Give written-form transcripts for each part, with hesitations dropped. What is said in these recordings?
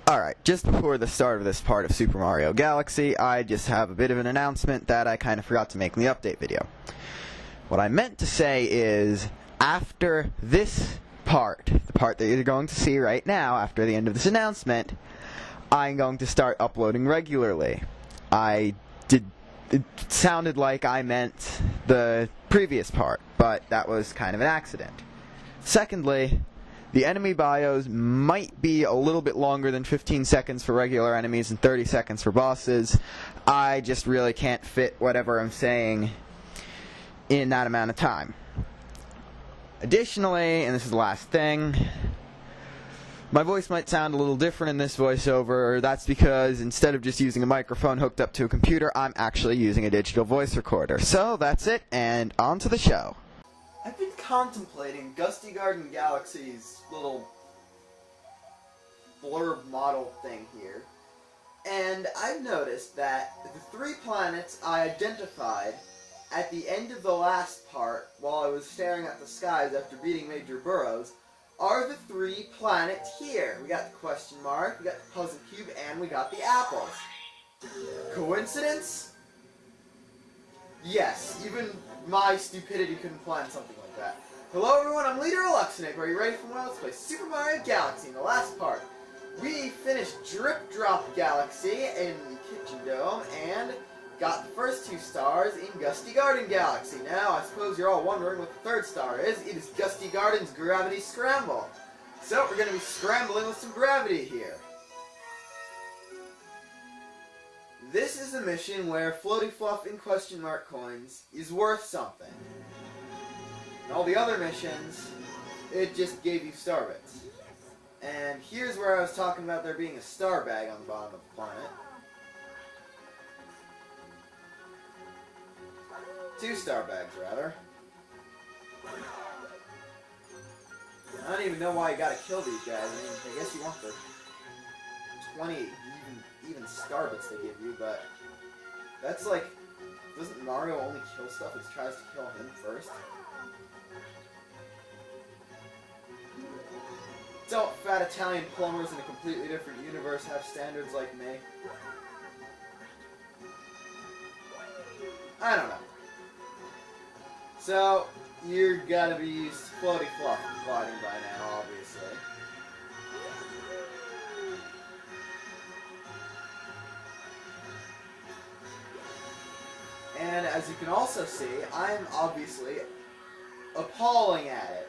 Alright, just before the start of this part of Super Mario Galaxy, I just have a bit of an announcement that I kind of forgot to make in the update video. What I meant to say is, after this part, the part that you're going to see right now, after the end of this announcement, I'm going to start uploading regularly. It sounded like I meant the previous part, but that was kind of an accident. Secondly, the enemy bios might be a little bit longer than 15 seconds for regular enemies and 30 seconds for bosses. I just really can't fit whatever I'm saying in that amount of time. Additionally, and this is the last thing, my voice might sound a little different in this voiceover. That's because instead of just using a microphone hooked up to a computer, I'm actually using a digital voice recorder. So that's it, and on to the show. I've been contemplating Gusty Garden Galaxy's little blurb model thing here, and I've noticed that the 3 planets I identified at the end of the last part, while I was staring at the skies after beating Major Burrows, are the 3 planets here. We got the question mark, we got the puzzle cube, and we got the apples. Coincidence? Yes, even my stupidity couldn't plan something like that. Hello everyone, I'm LeaderofLuxinape. Are you ready for my Let's Play Super Mario Galaxy? In the last part, we finished Drip Drop Galaxy in the Kitchen Dome and got the first 2 stars in Gusty Garden Galaxy. Now, I suppose you're all wondering what the 3rd star is. It is Gusty Garden's Gravity Scramble. So, we're going to be scrambling with some gravity here. This is a mission where Floaty Fluff in question mark coins is worth something. And all the other missions, it just gave you star bits. And here's where I was talking about there being a star bag on the bottom of the planet. 2 star bags, rather. I don't even know why you gotta kill these guys. I mean, I guess you want the 20 even star bits they give you, but that's like, doesn't Mario only kill stuff if he tries to kill him first? Don't fat Italian plumbers in a completely different universe have standards like me? I don't know. So, you're gotta be used to Floaty Fluff gliding by now, obviously. And as you can also see, I'm obviously appalling at it.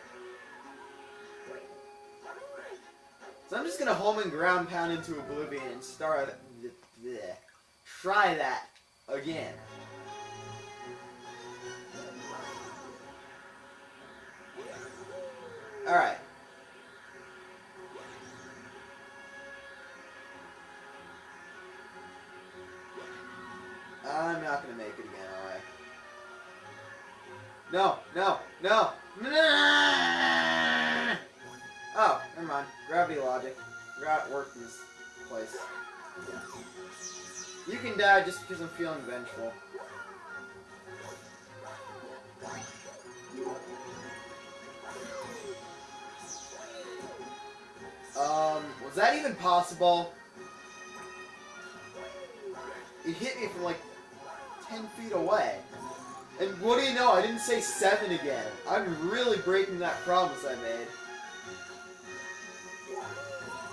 So I'm just gonna home and ground pound into oblivion and try that again. Alright. I'm not gonna make it again, am I? No, no, no! Oh, never mind. Gravity logic. Forgot it worked in this place. You can die just because I'm feeling vengeful. Was that even possible? It hit me from like 10 feet away. And what do you know, I didn't say 7 again. I'm really breaking that promise I made.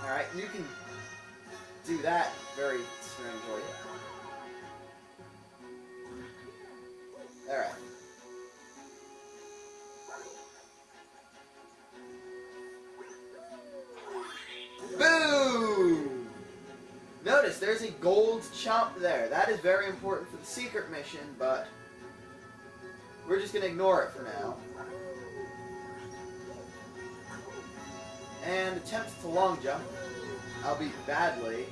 Alright, you can do that very strangely. Alright. Boom! Notice there's a gold chomp there. That is very important for the secret mission, but we're just gonna ignore it for now. And attempts to long jump, albeit badly,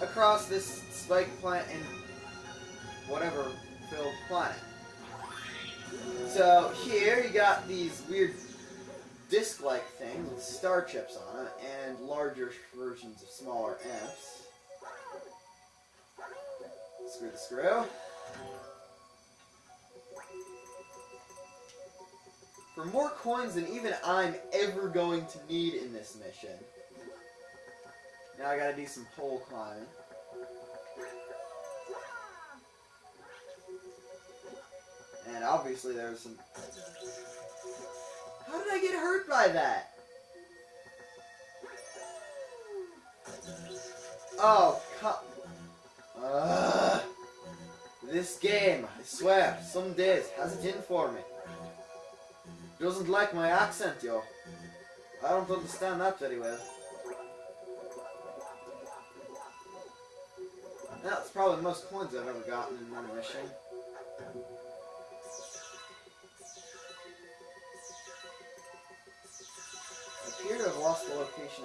across this spike plant and whatever filled planet. So here you got these weird disc-like things with star chips on it and larger versions of smaller imps. Screw the screw. For more coins than even I'm ever going to need in this mission, Now I gotta do some pole climbing. And obviously there's some... How did I get hurt by that? Oh, this game, I swear, some days has it in for me. Doesn't like my accent, yo. I don't understand that very well. That's probably the most coins I've ever gotten in one mission. I appear to have lost the location.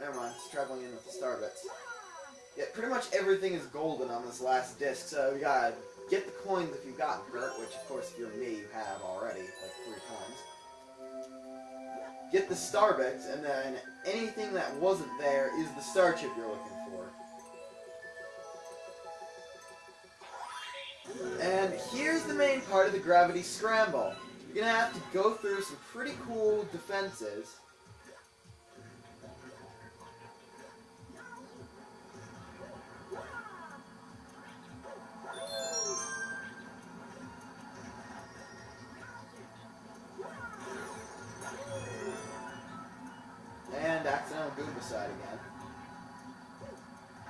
Never mind. It's traveling in with the star bits. Yeah, pretty much everything is golden on this last disc, so you gotta get the coins if you've gotten hurt, which of course if you're me, you have already, like 3 times. Get the star bits, and then anything that wasn't there is the star chip you're looking for. And here's the main part of the gravity scramble. You're gonna have to go through some pretty cool defenses. And accidental Goombicide again.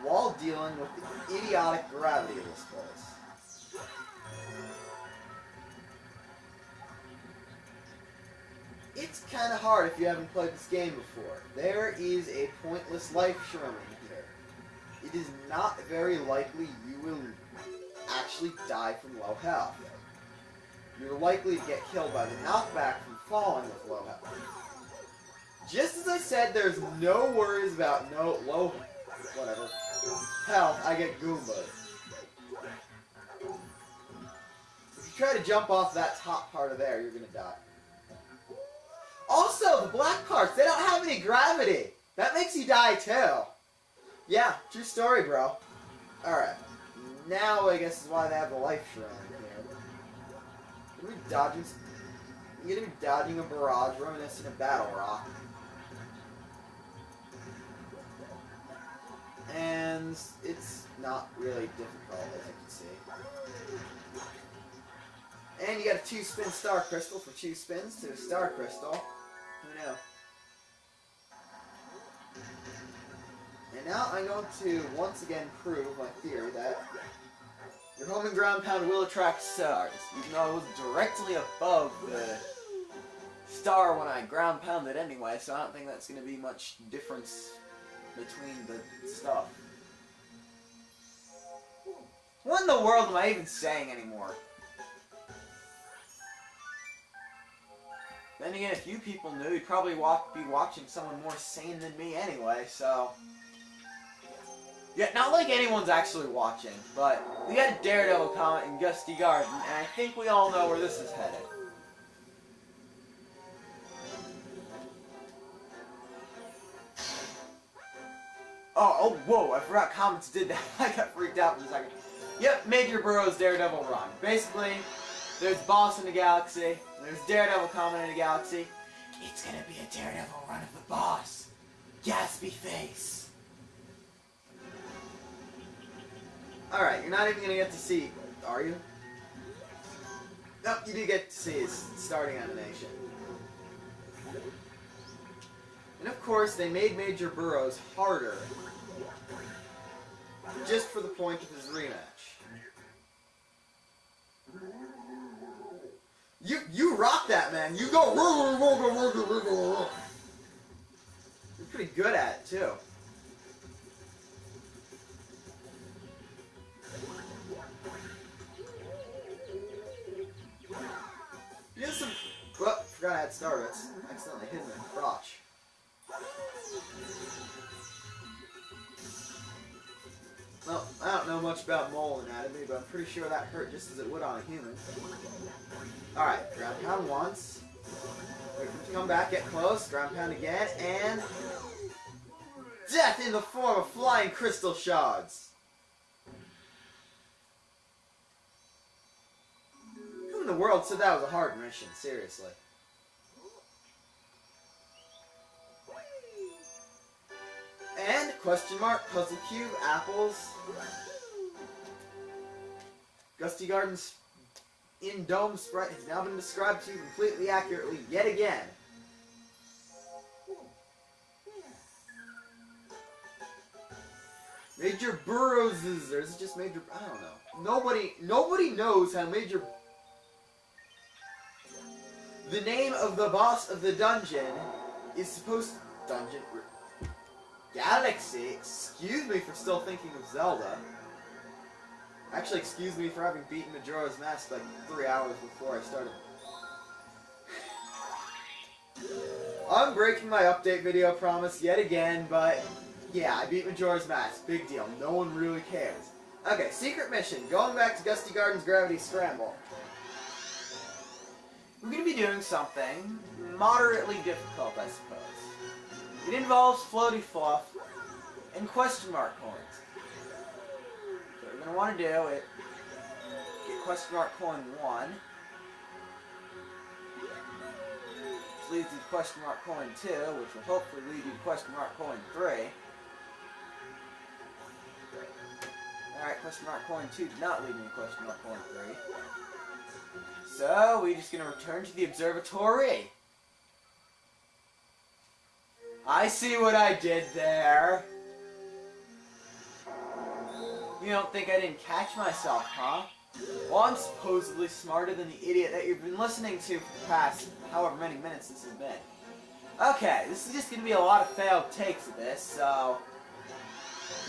While dealing with the idiotic gravity of this place. It's kind of hard if you haven't played this game before. There is a pointless life shroom in here. It is not very likely you will actually die from low health. You're likely to get killed by the knockback from falling with low health. Just as I said, there's no worries about low health, I get Goombas. If you try to jump off that top part of there, you're gonna die. Also, the black parts, they don't have any gravity. That makes you die too. Yeah, true story, bro. Alright. Now I guess is why they have the life shroom here. You're gonna be dodging a barrage reminiscent of Battle Rock. And it's not really difficult, as you can see. And you got a 2-spin star crystal for 2 spins to a star crystal. Who knew? And now I'm going to once again prove my theory that your home and ground pound will attract stars, even though it was directly above the star when I ground pounded anyway, so I don't think that's going to be much difference between the stuff. What in the world am I even saying anymore? Then again, if you people knew, you'd probably be watching someone more sane than me anyway, so... Yeah, not like anyone's actually watching, but we got a Daredevil comet in Gusty Garden, and I think we all know where this is headed. Oh, whoa, I forgot Comets did that. I got freaked out for a second. Yep, Major Burrow's Daredevil run. Basically, there's Boss in the Galaxy, there's Daredevil Comet in the Galaxy. It's gonna be a Daredevil run of the Boss. Gaspy face. Alright, you're not even gonna get to see, are you? Nope, you do get to see his starting animation. And of course, they made Major Burrows harder, just for the point of his rematch. You rock that, man. You go. You're pretty good at it too. You have some. Well, forgot I had Star Bits. Accidentally hit him in the crotch. Well, I don't know much about mole anatomy, but I'm pretty sure that hurt just as it would on a human. Alright, ground pound once. Wait for him to come back, get close, ground pound again, and... death in the form of flying crystal shards! Who in the world said that was a hard mission? Seriously. And, of Question mark, puzzle cube, apples. Gusty Garden's in-dome sprite has now been described to you completely accurately yet again. Major Burroughs, or is it just Major? I don't know. Nobody knows how Major. The name of the boss of the dungeon is supposed to dungeon Galaxy. Excuse me for still thinking of Zelda. Actually, excuse me for having beaten Majora's Mask like 3 hours before I started. I'm breaking my update video promise yet again, but yeah, I beat Majora's Mask. Big deal. No one really cares. Okay, secret mission. Going back to Gusty Garden's Gravity Scramble. We're going to be doing something moderately difficult, I suppose. It involves floaty fluff and question mark coins. So what we're going to want to do is get question mark coin 1, which leads you to question mark coin 2, which will hopefully lead you to question mark coin 3. Alright, question mark coin 2 did not lead me to question mark coin 3. So, we're just going to return to the observatory. I see what I did there. You don't think I didn't catch myself, huh? Well, I'm supposedly smarter than the idiot that you've been listening to for the past however many minutes this has been. Okay, this is just going to be a lot of failed takes of this, so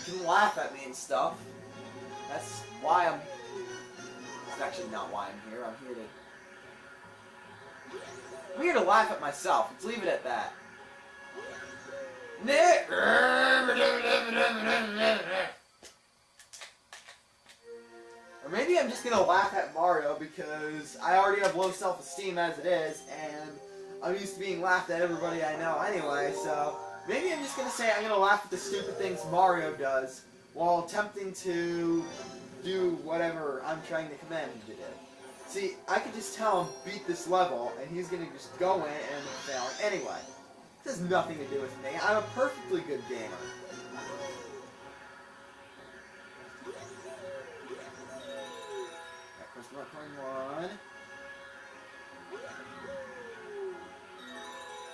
you can laugh at me and stuff. That's why I'm... It's actually not why I'm here. I'm here to laugh at myself. Let's leave it at that. Or maybe I'm just gonna laugh at Mario because I already have low self-esteem as it is, and I'm used to being laughed at everybody I know anyway, so maybe I'm just gonna say I'm gonna laugh at the stupid things Mario does while attempting to do whatever I'm trying to command him to do. See, I could just tell him beat this level, and he's gonna just go in and fail anyway. This has nothing to do with me. I'm a perfectly good gamer. Alright, question mark coin 1.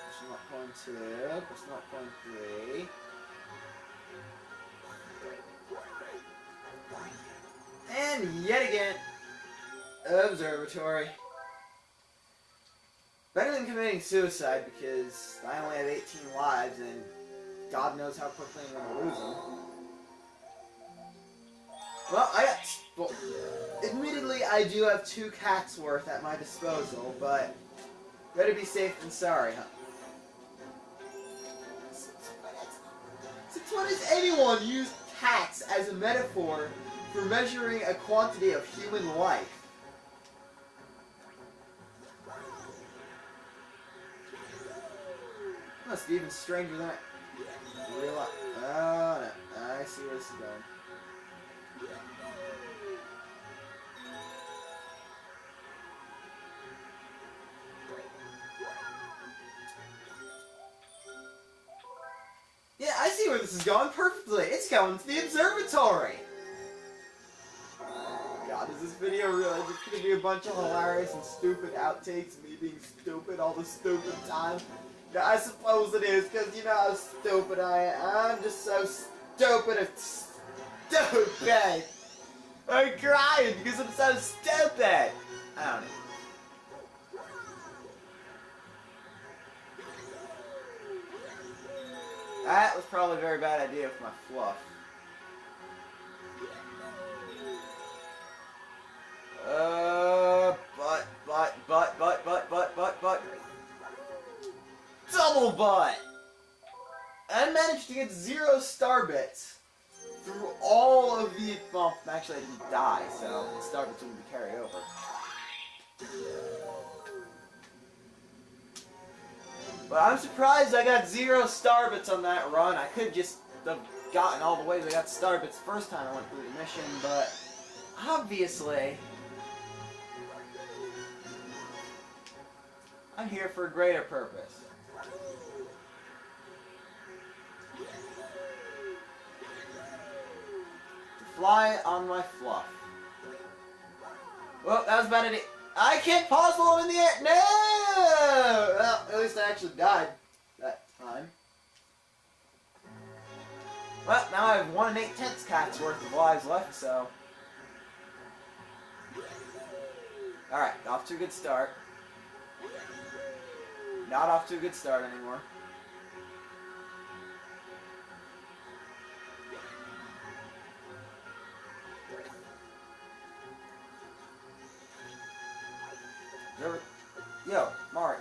Question mark coin 2. Question mark coin 3. And yet again, observatory. Better than committing suicide because I only have 18 lives and God knows how quickly I'm going to lose them. Well, admittedly, I do have 2 cats worth at my disposal, but better be safe than sorry, huh? Since when has anyone used cats as a metaphor for measuring a quantity of human life? Must be even stranger than I realize. Oh, no. I see where this is going. Yeah, I see where this is going perfectly. It's going to the observatory. God, is this video really just going to be a bunch of hilarious and stupid outtakes of me being stupid all the stupid time? Yeah, I suppose it is, because you know how stupid I am. I'm just so stupid and stupid. I'm crying because I'm so stupid. I don't know. That was probably a very bad idea for my fluff. But. Double butt! I managed to get 0 star bits through all of the... Well, actually I didn't die, so the star bits wouldn't be carried over. But I'm surprised I got 0 star bits on that run. I could just have gotten all the way I got star bits the first time I went through the mission, but obviously I'm here for a greater purpose. fly on my fluff. Well, that was about it. I can't pause while I'm in the air. No! Well, at least I actually died that time. Well, now I have 1 8/10 cats worth of lives left, so. Alright, off to a good start. Not off to a good start anymore. Yo, Mario.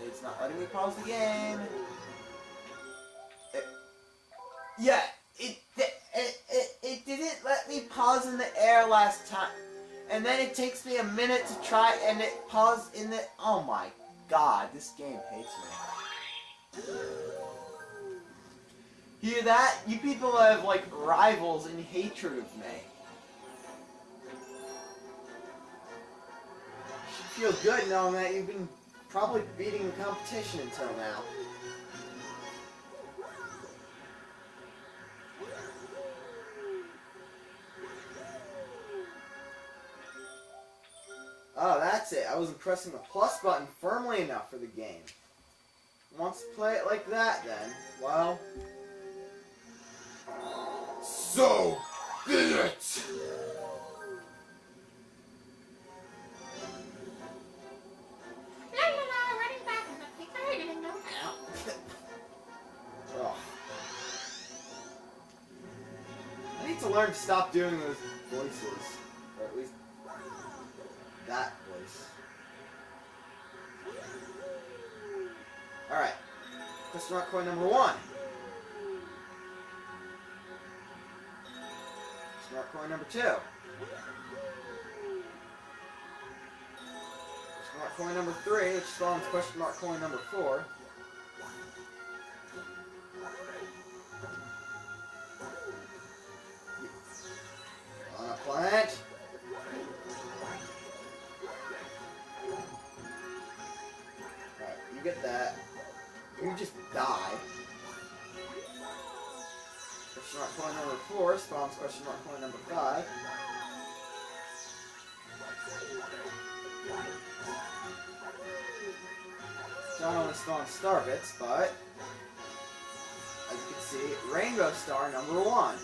It's not letting me pause the game. It didn't let me pause in the air last time. And then it takes me a minute to try and it paused in the... Oh my god, this game hates me. Hear that? You people have, like, rivals in hatred of me. You should feel good knowing that you've been probably beating the competition until now. Oh, that's it. I wasn't pressing the plus button firmly enough for the game. Wants to play it like that, then. Well... So be it! I need to learn to stop doing those voices. Or at least that voice. Alright. Question mark coin number 1. Question mark coin number 2. Question mark coin number 3, which spawns question mark coin number 4. On a plant. Alright, you get that. You just die. Question mark coin number 4 spawns question mark coin number 5. Not only spawns star bits, but as you can see, rainbow star number 1.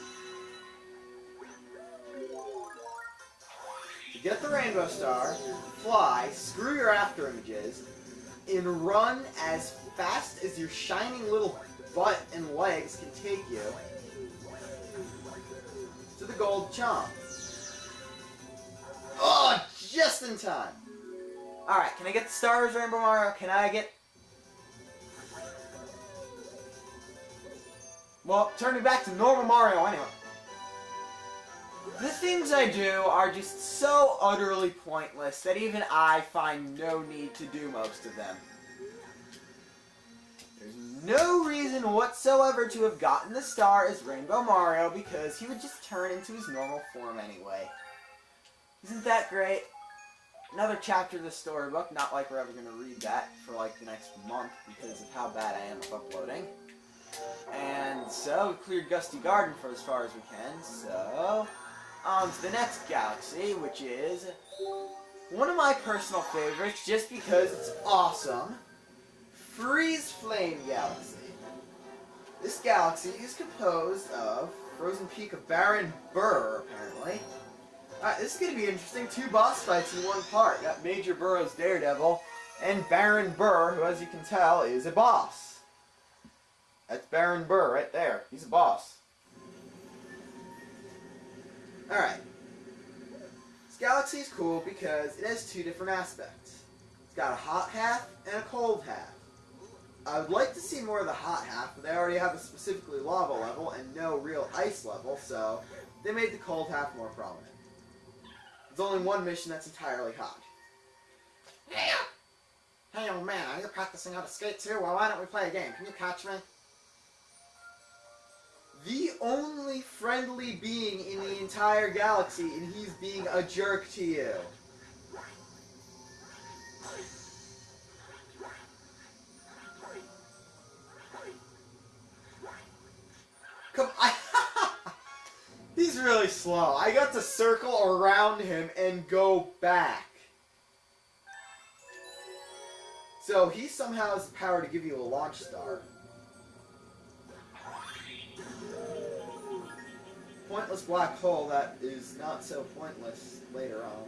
To get the rainbow star, fly, screw your after images, and run as fast as your shining little butt and legs can take you to the gold chomp. Oh, just in time. Alright, can I get the stars, Rainbow Mario? Can I get... Well, turn me back to normal Mario anyway. The things I do are just so utterly pointless that even I find no need to do most of them. There's no reason whatsoever to have gotten the star as Rainbow Mario because he would just turn into his normal form anyway. Isn't that great? Another chapter of the storybook, not like we're ever going to read that for like the next month because of how bad I am with uploading. And so, we cleared Gusty Garden for as far as we can, so... On to the next galaxy, which is one of my personal favorites just because it's awesome. Freeze Flame Galaxy. This galaxy is composed of Frozen Peak of Baron Burr, apparently. Alright, this is going to be interesting. 2 boss fights in one part. Got Major Burrow's Daredevil and Baron Burr, who as you can tell is a boss. That's Baron Burr right there. He's a boss. Alright. This galaxy is cool because it has 2 different aspects. It's got a hot half and a cold half. I would like to see more of the hot half, but they already have a specifically lava level and no real ice level, so they made the cold half more prominent. There's only one mission that's entirely hot. Hey old man, are you practicing how to skate too? Well, why don't we play a game? Can you catch me? The only friendly being in the entire galaxy, and he's being a jerk to you. really slow. I got to circle around him and go back. So he somehow has the power to give you a launch star. Pointless black hole that is not so pointless later on.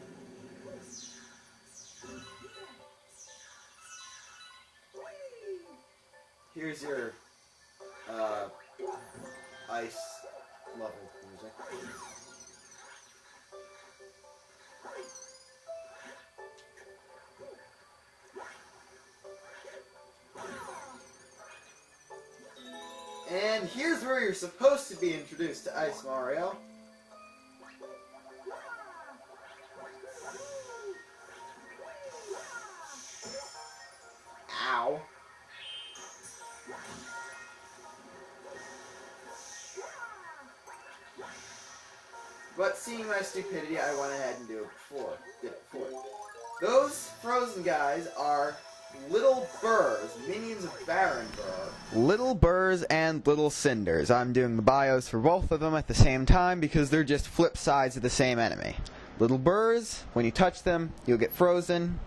Here's your ice level music. And here's where you're supposed to be introduced to Ice Mario. Ow. But seeing my stupidity, I went ahead and did it before. Those frozen guys are little burrs, minions of Baron Burr. Little burrs and little cinders. I'm doing the bios for both of them at the same time because they're just flip sides of the same enemy. Little burrs, when you touch them, you'll get frozen.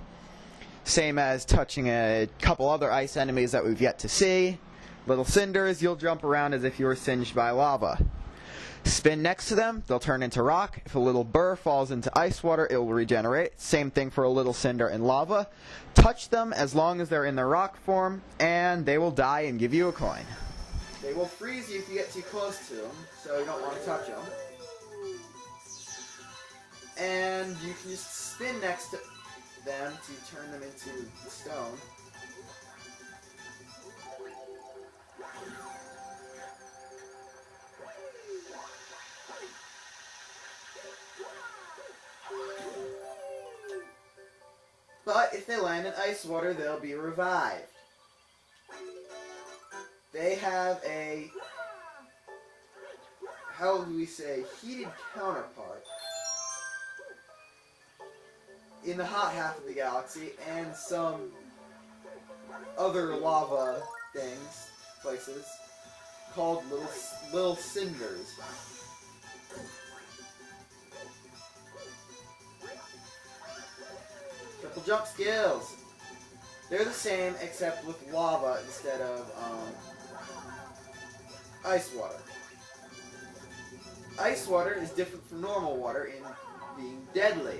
Same as touching a couple other ice enemies that we've yet to see. Little cinders, you'll jump around as if you were singed by lava. Spin next to them, they'll turn into rock. If a little burr falls into ice water, it will regenerate. Same thing for a little cinder in lava. Touch them as long as they're in their rock form, and they will die and give you a coin. They will freeze you if you get too close to them, so you don't want to touch them. And you can just spin next to them to turn them into stone. But if they land in ice water, they'll be revived. They have a, how would we say, heated counterpart in the hot half of the galaxy, and some other lava things, places, called little cinders. Triple jump skills. They're the same except with lava instead of ice water. Ice water is different from normal water in being deadly.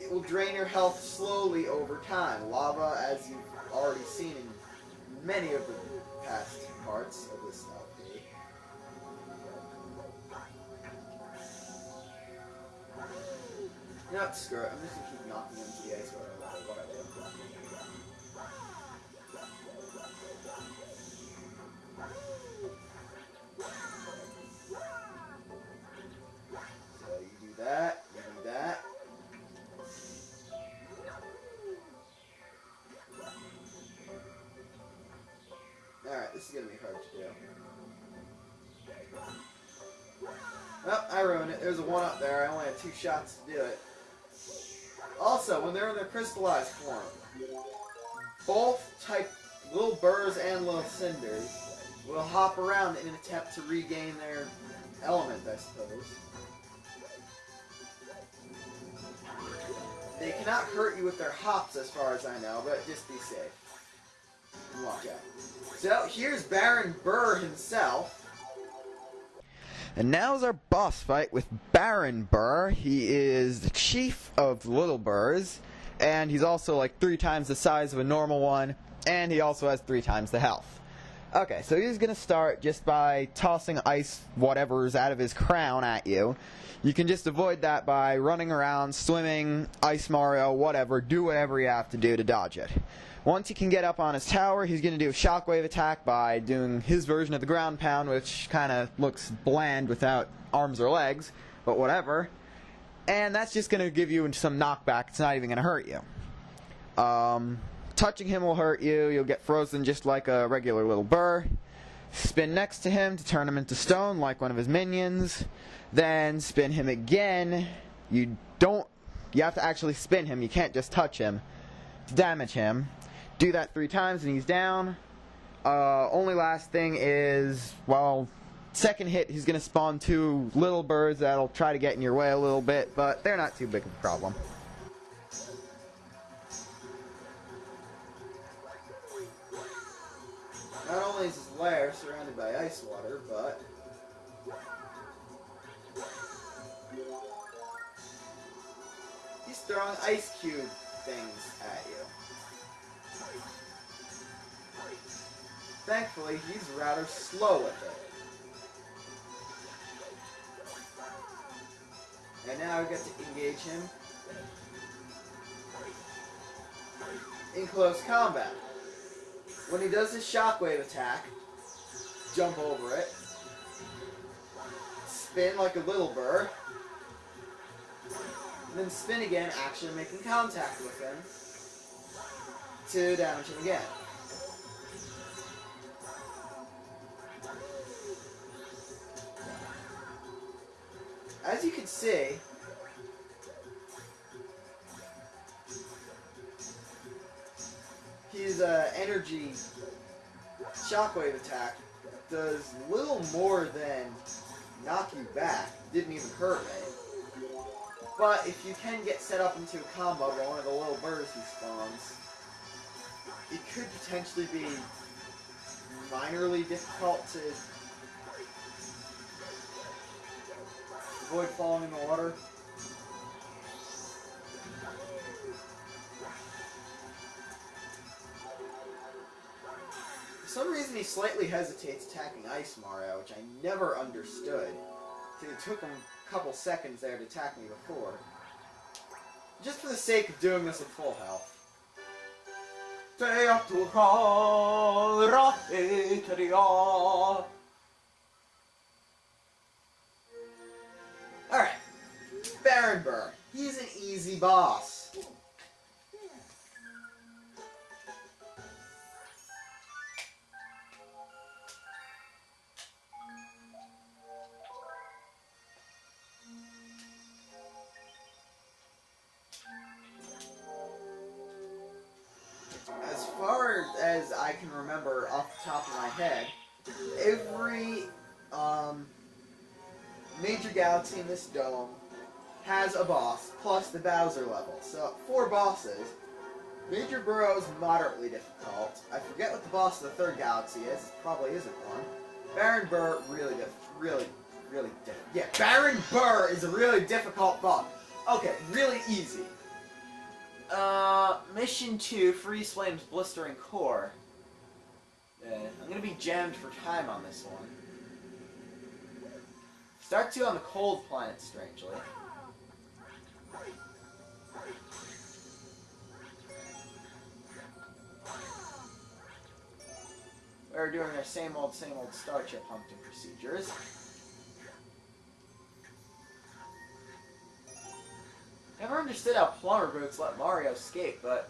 It will drain your health slowly over time. Lava, as you've already seen in many of the past parts of this LP. You know what, screw it. I'm just gonna keep knocking into the ice water no matter what I do. So you do that, you do that. Alright, this is gonna be hard to do. Well, I ruined it. There's a one up there. I only had 2 shots to do it. Also, when they're in their crystallized form, both type little burrs and little cinders will hop around in an attempt to regain their element, I suppose. They cannot hurt you with their hops as far as I know, but just be safe. And watch out. So, here's Baron Burr himself. And now's our boss fight with Baron Burr. He is the chief of the Little Burrs, and he's also like 3 times the size of a normal one, and he also has 3 times the health. Okay, so he's going to start just by tossing ice whatever's out of his crown at you. You can just avoid that by running around, swimming, Ice Mario, whatever, do whatever you have to do to dodge it. Once he can get up on his tower, he's going to do a shockwave attack by doing his version of the ground pound, which kind of looks bland without arms or legs, but whatever. And that's just going to give you some knockback. It's not even going to hurt you. Touching him will hurt you. You'll get frozen just like a regular little burr. Spin next to him to turn him into stone like one of his minions. Then spin him again. You have to actually spin him. You can't just touch him to damage him. Do that 3 times and he's down. Only last thing is, well, second hit, he's going to spawn two little birds that'll try to get in your way a little bit, but they're not too big of a problem. Not only is his lair surrounded by ice water, but he's throwing ice cube things at you. Thankfully, he's rather slow with it. And now I get to engage him in close combat. When he does his shockwave attack, jump over it, spin like a little burr, and then spin again, actually making contact with him to damage him again. As you can see, his energy shockwave attack does little more than knock you back. Didn't even hurt me. But if you can get set up into a combo by one of the little birds he spawns, it could potentially be minorly difficult to avoid falling in the water. For some reason he slightly hesitates attacking Ice Mario, which I never understood. It took him a couple seconds there to attack me before. Just for the sake of doing this with full health. Alright, Baron Burr. He's an easy boss. As far as I can remember off the top of my head, every major galaxy in this dome has a boss, plus the Bowser level. So, 4 bosses. Major Burrow is moderately difficult. I forget what the boss of the 3rd galaxy is. It probably isn't one. Baron Burr, really difficult. Yeah, Baron Burr is a really difficult boss. Okay, really easy. Mission 2, Freeze Flame's Blistering Core. I'm gonna be jammed for time on this one. Start 2 on the cold planet, strangely. We're doing our same old star chip hunting procedures. Never understood how plumber boots let Mario escape, but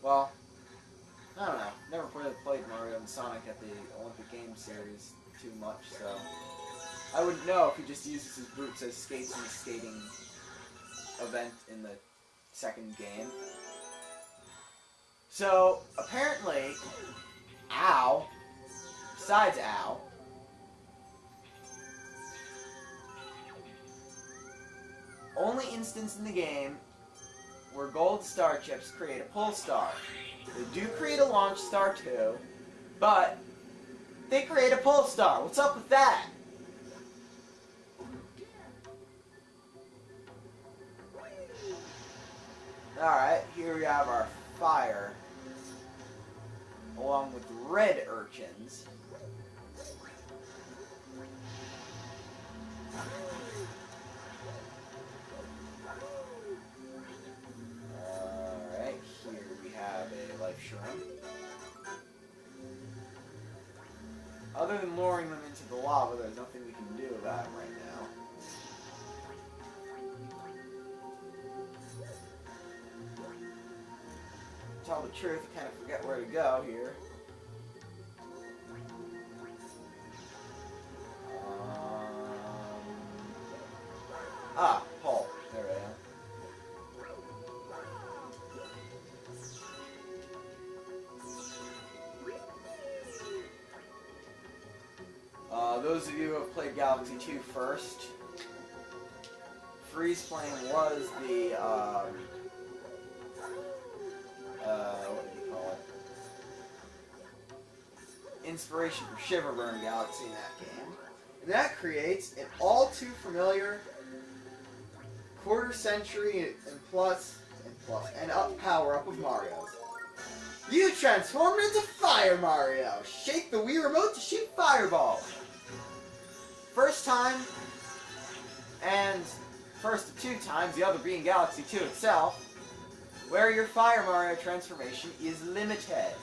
well, I don't know. Never played Mario and Sonic at the Olympic Games series too much, so I wouldn't know if he just uses his boots as skates in the skating event in the 2nd game. So, apparently, Ow, besides Ow, only instance in the game where gold star chips create a pull star. They do create a launch star too, but they create a pull star. What's up with that? Alright, here we have our fire, along with red urchins. Alright, here we have a life shroom. Other than luring them into the lava, there's nothing we can do about them right now. To tell the truth, I kind of forget where to go here. Paul. There I am. played Galaxy 2 first. Freeze Flame was the, what do you call it? Inspiration for Shiverburn Galaxy in that game. And that creates an all too familiar quarter century and up power up of Mario's. You transformed into Fire Mario! Shake the Wii remote to shoot fireballs! First time, and first of 2 times, the other being Galaxy 2 itself, where your Fire Mario transformation is limited.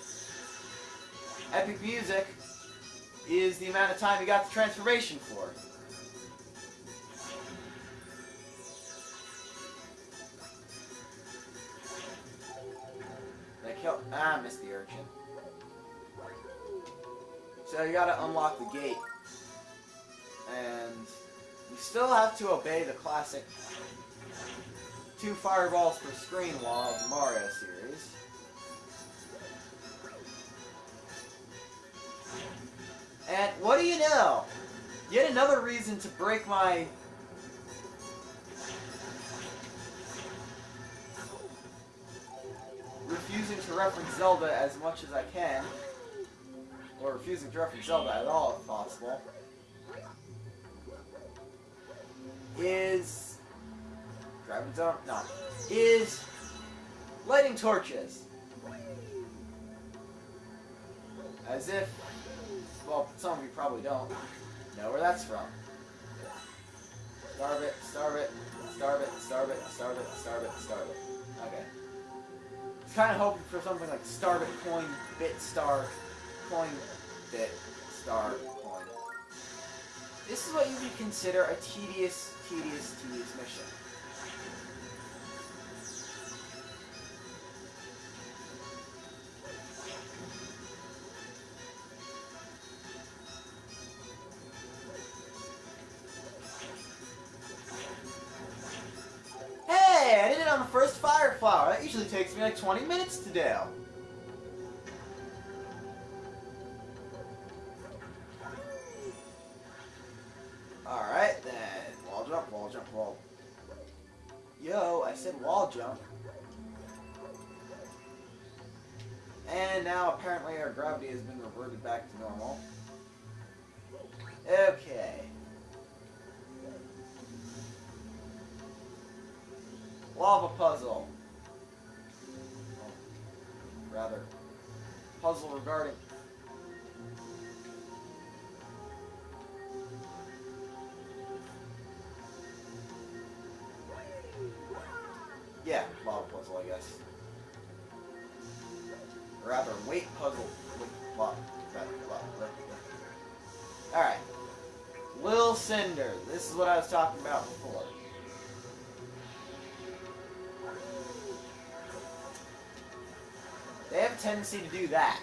Epic Music is the amount of time you got the transformation for. I missed the urchin. So you gotta unlock the gate. And you still have to obey the classic 2 fireballs per screen law of the Mario series. And what do you know? Yet another reason to break my refusing to reference Zelda as much as I can, or refusing to reference Zelda at all if possible, is is lighting torches. As if, well, some of you probably don't know where that's from. Starve it, starve it, starve it, starve it, starve it, starve it, starve it. Okay. I was kind of hoping for something like starve it coin, bit star, coin, bit, star, coin. This is what you would consider a tedious mission. Hey, I did it on the first fire flower. That usually takes me like 20 minutes to do. Alright then. Wall jump, wall jump, wall. Yo, I said wall jump. And now apparently our gravity has been reverted back to normal. Okay. Lava puzzle. Oh, rather, puzzle regarding... Yeah, lava puzzle, I guess. Or rather, weight puzzle with lava. Alright. Lil Cinder. This is what I was talking about before. They have a tendency to do that.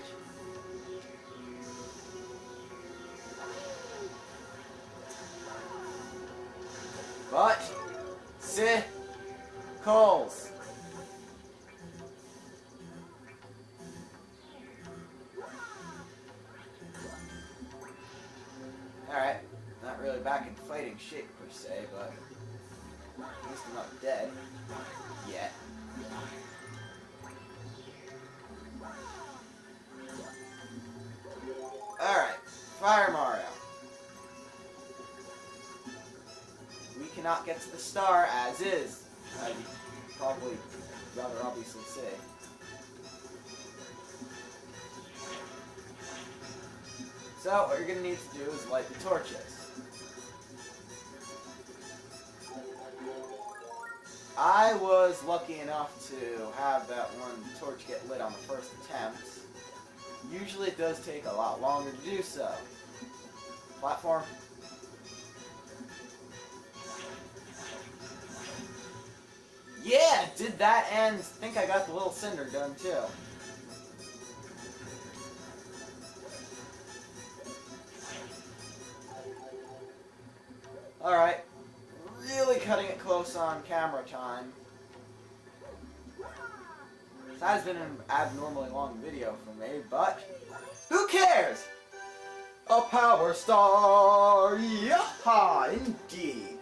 But, sickles. Alright, not really back in fighting shape per se, but at least I'm not dead yet. Alright, Fire Mario. We cannot get to the star as is, as you probably rather obviously see. So, what you're going to need to do is light the torches. I was lucky enough to have that one torch get lit on the first attempt. Usually it does take a lot longer to do so. Platform. Yeah, did that and I think I got the little cinder done too. Alright, really cutting it close on camera time. This has been an abnormally long video for me, but who cares? A power star! Yaha! Indeed!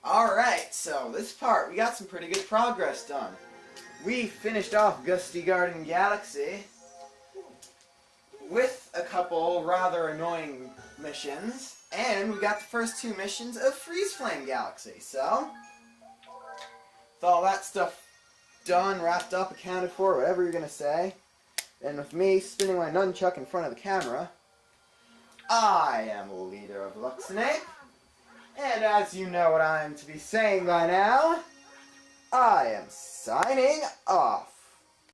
Alright, so this part, we got some pretty good progress done. We finished off Gusty Garden Galaxy with a couple rather annoying missions, and we got the first 2 missions of Freeze Flame Galaxy. So, with all that stuff done, wrapped up, accounted for, whatever you're gonna say, and with me spinning my nunchuck in front of the camera, I am Leader of Luxinape, and as you know what I'm to be saying by now, I am signing off.